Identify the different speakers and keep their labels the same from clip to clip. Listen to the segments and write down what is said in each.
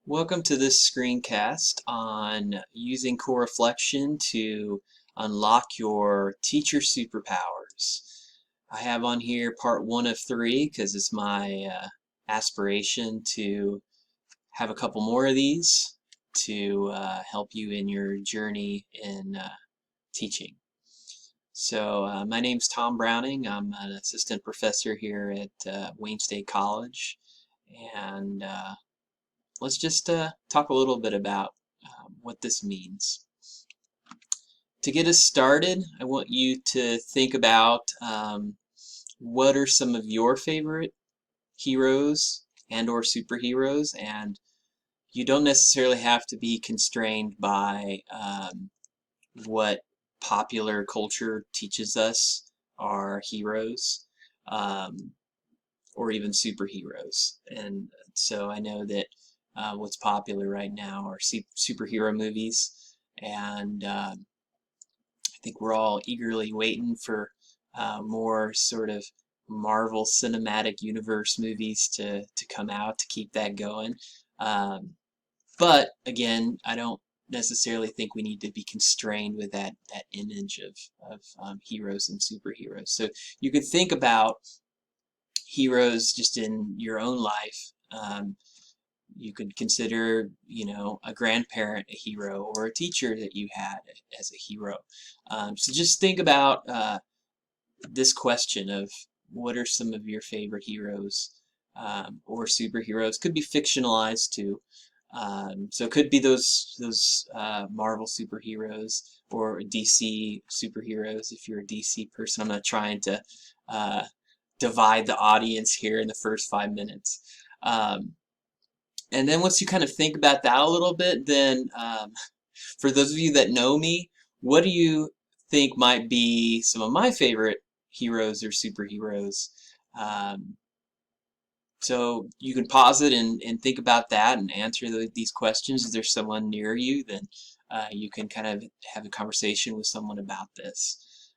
Speaker 1: Welcome to this screencast on using core reflection to unlock your teacher superpowers. I have on here part 1 of 3 because it's my aspiration to have a couple more of these to help you in your journey in teaching. So my name's Tom Browning. I'm an assistant professor here at Wayne State College, and let's just talk a little bit about what this means. To get us started, I want you to think about what are some of your favorite heroes and or superheroes, and you don't necessarily have to be constrained by what popular culture teaches us are heroes or even superheroes. And so I know that what's popular right now are superhero movies, and I think we're all eagerly waiting for more sort of Marvel Cinematic Universe movies to come out to keep that going. But again, I don't necessarily think we need to be constrained with that image of heroes and superheroes. So you could think about heroes just in your own life. You could consider, a grandparent a hero, or a teacher that you had as a hero. So just think about this question of what are some of your favorite heroes or superheroes. Could be fictionalized too. So it could be those Marvel superheroes or DC superheroes if you're a DC person. I'm not trying to divide the audience here in the first 5 minutes. And then once you kind of think about that a little bit, then for those of you that know me, what do you think might be some of my favorite heroes or superheroes? So you can pause it and think about that and answer these questions. Is there someone near you? Then you can kind of have a conversation with someone about this.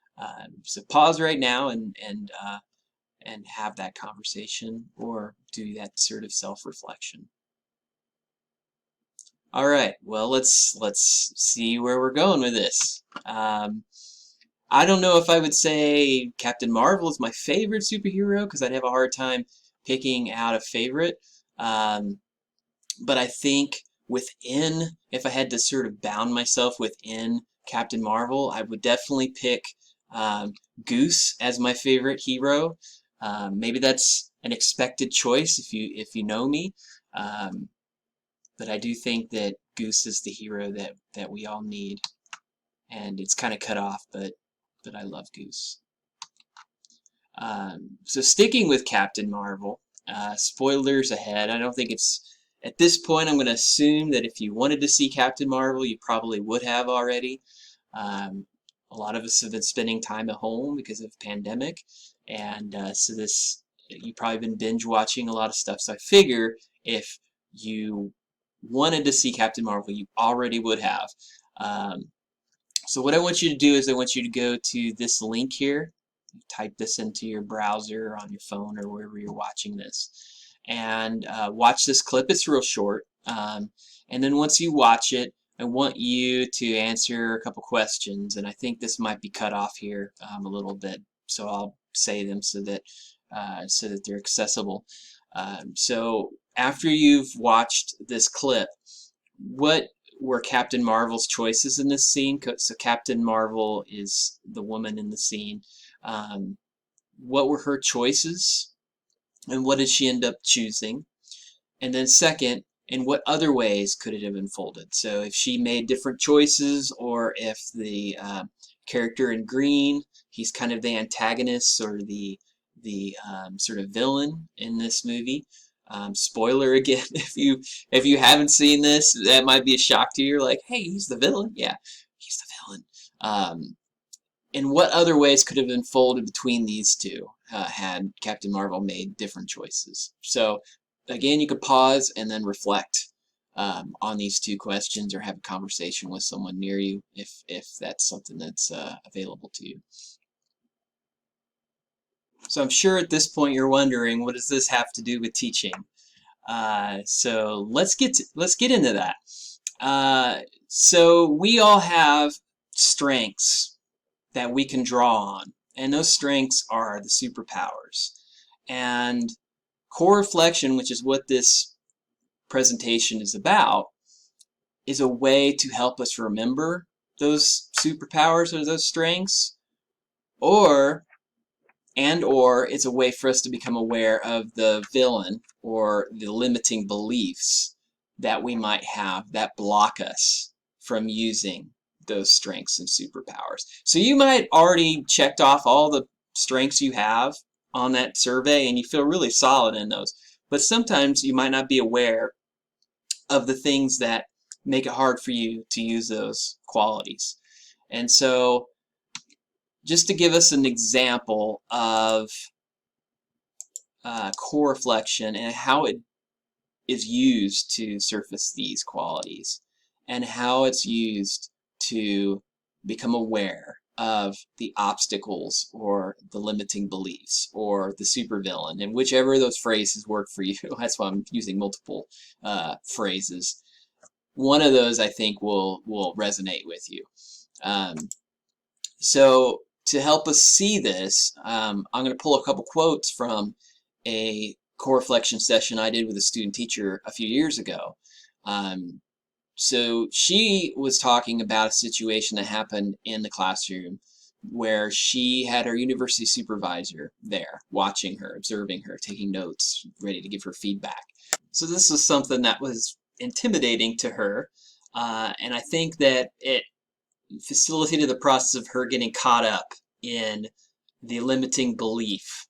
Speaker 1: So pause right now and have that conversation, or do that sort of self-reflection. All right, well, let's see where we're going with this. I don't know if I would say Captain Marvel is my favorite superhero, because I'd have a hard time picking out a favorite. But I think if I had to sort of bound myself within Captain Marvel, I would definitely pick Goose as my favorite hero. Maybe that's an expected choice if you know me. But I do think that Goose is the hero that we all need. And it's kind of cut off, but I love Goose. So sticking with Captain Marvel, spoilers ahead. I don't think it's, at this point, I'm going to assume that if you wanted to see Captain Marvel, you probably would have already. A lot of us have been spending time at home because of the pandemic, and so you've probably been binge watching a lot of stuff. So I figure if you wanted to see Captain Marvel, you already would have. So what I want you to do is I want you to go to this link here, type this into your browser or on your phone or wherever you're watching this, and watch this clip. It's real short. And then once you watch it, I want you to answer a couple questions, and I think this might be cut off here a little bit, so I'll say them so that they're accessible. So after you've watched this clip, what were Captain Marvel's choices in this scene? So Captain Marvel is the woman in the scene. What were her choices, and what did she end up choosing? And then second, in what other ways could it have unfolded? So if she made different choices, or if the character in green, he's kind of the antagonist or the sort of villain in this movie. Spoiler again, if you haven't seen this, that might be a shock to you. You're like, hey, he's the villain? Yeah, he's the villain. In what other ways could have unfolded between these two had Captain Marvel made different choices? So again, you could pause and then reflect on these two questions, or have a conversation with someone near you if that's something that's available to you. So I'm sure at this point you're wondering, what does this have to do with teaching? So let's get into that. So we all have strengths that we can draw on, and those strengths are the superpowers. And core reflection, which is what this presentation is about, is a way to help us remember those superpowers or those strengths, or it's a way for us to become aware of the villain or the limiting beliefs that we might have that block us from using those strengths and superpowers. So you might already checked off all the strengths you have on that survey and you feel really solid in those. But sometimes you might not be aware of the things that make it hard for you to use those qualities. And so just to give us an example of core reflection and how it is used to surface these qualities and how it's used to become aware of the obstacles or the limiting beliefs or the supervillain, and whichever of those phrases work for you. That's why I'm using multiple phrases. One of those I think will resonate with you. So to help us see this, I'm going to pull a couple quotes from a core reflection session I did with a student teacher a few years ago. So she was talking about a situation that happened in the classroom where she had her university supervisor there watching her, observing her, taking notes, ready to give her feedback. So this was something that was intimidating to her, and I think that it facilitated the process of her getting caught up in the limiting belief.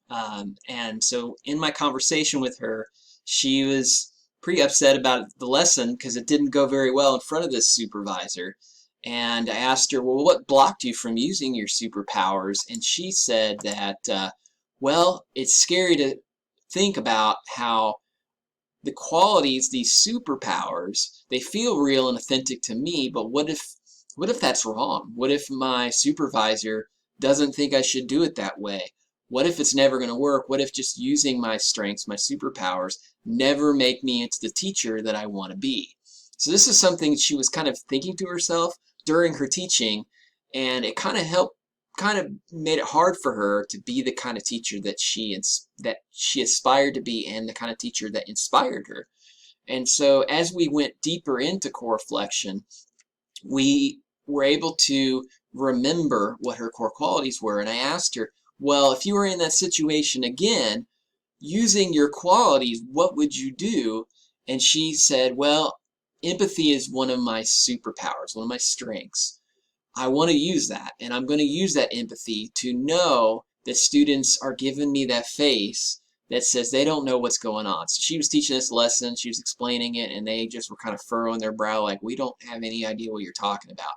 Speaker 1: And so in my conversation with her, she was pretty upset about the lesson because it didn't go very well in front of this supervisor. And I asked her, well, what blocked you from using your superpowers? And she said that, well, it's scary to think about how the qualities, these superpowers, they feel real and authentic to me, but what if that's wrong? What if my supervisor doesn't think I should do it that way? What if it's never going to work? What if just using my strengths, my superpowers, never make me into the teacher that I want to be? So this is something she was kind of thinking to herself during her teaching, and it kind of made it hard for her to be the kind of teacher that she aspired to be and the kind of teacher that inspired her. And so as we went deeper into core reflection, we were able to remember what her core qualities were. And I asked her, well, if you were in that situation again, using your qualities, what would you do? And she said, well, empathy is one of my superpowers, one of my strengths. I want to use that, and I'm going to use that empathy to know that students are giving me that face that says they don't know what's going on. So she was teaching this lesson, she was explaining it, and they just were kind of furrowing their brow like, we don't have any idea what you're talking about.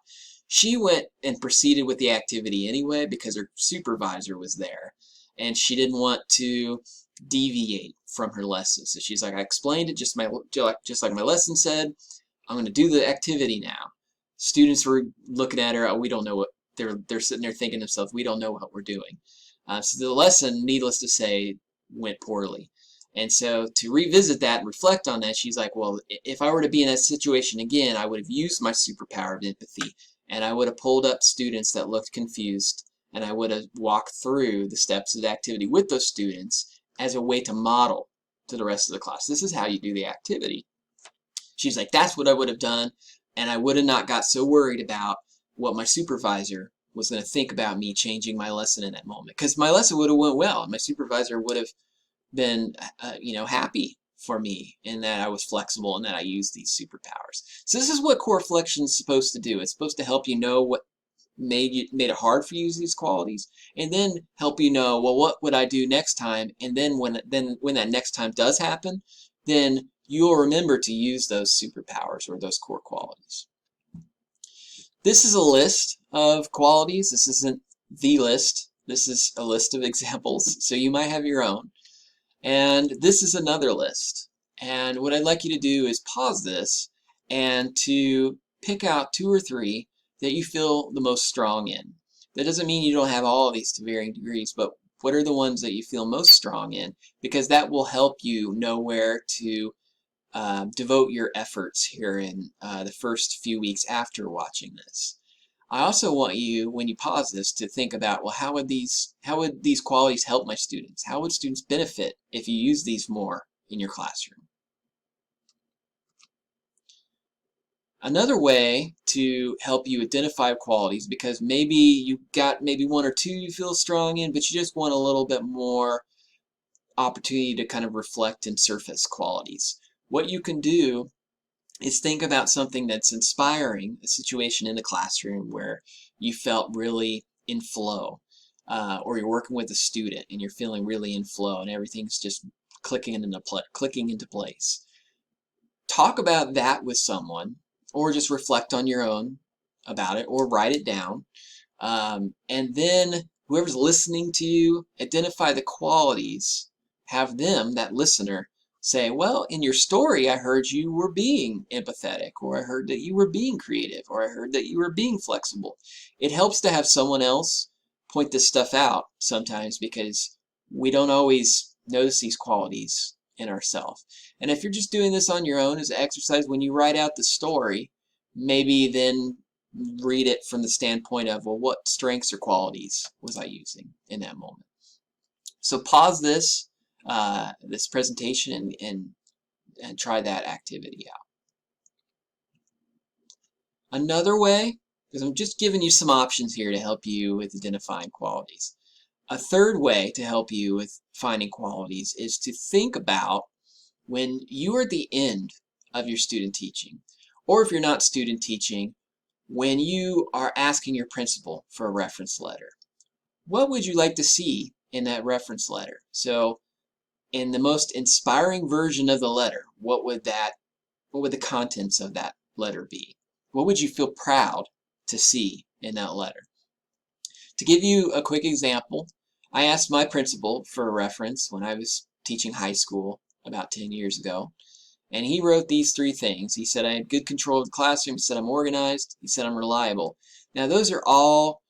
Speaker 1: She went and proceeded with the activity anyway because her supervisor was there, and she didn't want to deviate from her lesson. So she's like, I explained it just like my lesson said. I'm going to do the activity now. Students were looking at her, oh, we don't know what, they're sitting there thinking to themselves, we don't know what we're doing. So the lesson, needless to say, went poorly. And so to revisit that and reflect on that, she's like, well, if I were to be in that situation again, I would have used my superpower of empathy, and I would have pulled up students that looked confused, and I would have walked through the steps of the activity with those students as a way to model to the rest of the class. This is how you do the activity. She's like, that's what I would have done, and I would have not got so worried about what my supervisor was going to think about me changing my lesson in that moment, because my lesson would have went well, and my supervisor would have been happy for me in that I was flexible and that I used these superpowers. So this is what core reflection is supposed to do. It's supposed to help you know what made it hard for you to use these qualities, and then help you know, well, what would I do next time? And then when that next time does happen, then you'll remember to use those superpowers or those core qualities. This is a list of qualities. This isn't the list. This is a list of examples, so you might have your own. And this is another list. And what I'd like you to do is pause this and to pick out 2 or 3 that you feel the most strong in. That doesn't mean you don't have all of these to varying degrees, but what are the ones that you feel most strong in? Because that will help you know where to devote your efforts here in the first few weeks after watching this. I also want you, when you pause this, to think about, well, how would these qualities help my students? How would students benefit if you use these more in your classroom? Another way to help you identify qualities, because maybe you got maybe one or two you feel strong in, but you just want a little bit more opportunity to kind of reflect and surface qualities. What you can do is think about something that's inspiring, a situation in the classroom where you felt really in flow, or you're working with a student and you're feeling really in flow and everything's just clicking into place. Talk about that with someone, or just reflect on your own about it, or write it down. And then whoever's listening to you, identify the qualities. Have them, that listener, say, well, in your story, I heard you were being empathetic, or I heard that you were being creative, or I heard that you were being flexible. It helps to have someone else point this stuff out sometimes, because we don't always notice these qualities in ourselves. And if you're just doing this on your own as an exercise, when you write out the story, maybe then read it from the standpoint of, well, what strengths or qualities was I using in that moment? So pause this this presentation and try that activity out. Another way, because I'm just giving you some options here to help you with identifying qualities. A third way to help you with finding qualities is to think about when you are at the end of your student teaching, or if you're not student teaching, when you are asking your principal for a reference letter. What would you like to see in that reference letter? So in the most inspiring version of the letter, what would the contents of that letter be? What would you feel proud to see in that letter? To give you a quick example, I asked my principal for a reference when I was teaching high school about 10 years ago, and he wrote these 3 things. He said I had good control of the classroom, he said I'm organized, he said I'm reliable. Now those are all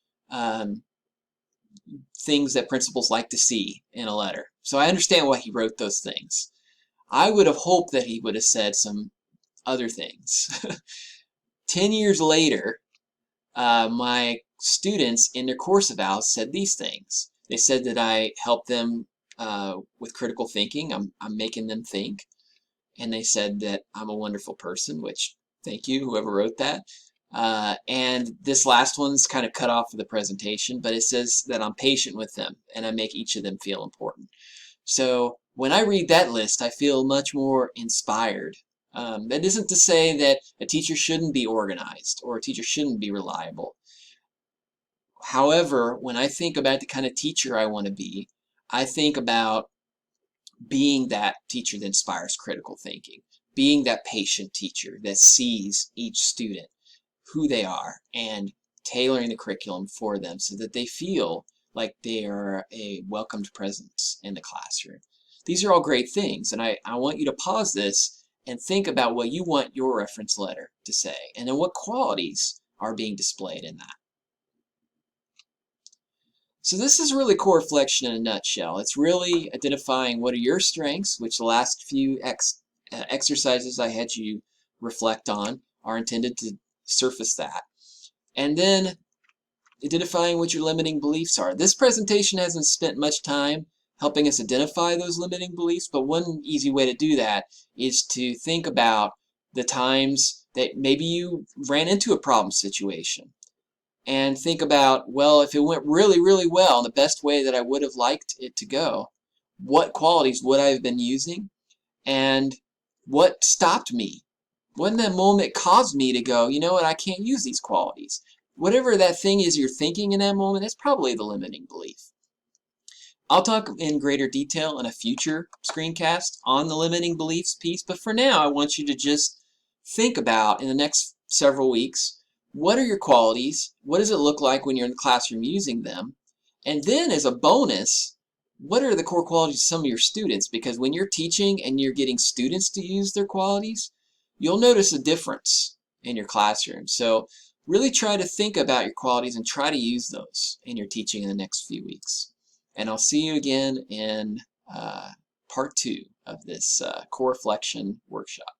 Speaker 1: things that principals like to see in a letter. So I understand why he wrote those things. I would have hoped that he would have said some other things. 10 years later, my students in their course evals said these things. They said that I helped them with critical thinking. I'm making them think. And they said that I'm a wonderful person, which thank you, whoever wrote that. And this last one's kind of cut off of the presentation, but it says that I'm patient with them and I make each of them feel important. So when I read that list, I feel much more inspired. That isn't to say that a teacher shouldn't be organized or a teacher shouldn't be reliable. However, when I think about the kind of teacher I want to be, I think about being that teacher that inspires critical thinking, being that patient teacher that sees each student, who they are, and tailoring the curriculum for them so that they feel like they are a welcomed presence in the classroom. These are all great things, and I want you to pause this and think about what you want your reference letter to say, and then what qualities are being displayed in that. So this is really core reflection in a nutshell. It's really identifying what are your strengths, which the last few exercises I had you reflect on are intended to surface that. And then identifying what your limiting beliefs are. This presentation hasn't spent much time helping us identify those limiting beliefs, but one easy way to do that is to think about the times that maybe you ran into a problem situation. And think about, well, if it went really, really well in the best way that I would have liked it to go, what qualities would I have been using? And what stopped me? What in that moment caused me to go, you know what, I can't use these qualities? Whatever that thing is you're thinking in that moment, that's probably the limiting belief. I'll talk in greater detail in a future screencast on the limiting beliefs piece, but for now I want you to just think about, in the next several weeks, what are your qualities? What does it look like when you're in the classroom using them? And then as a bonus, what are the core qualities of some of your students? Because when you're teaching and you're getting students to use their qualities, you'll notice a difference in your classroom. So really try to think about your qualities and try to use those in your teaching in the next few weeks. And I'll see you again in part 2 of of this core reflection workshop.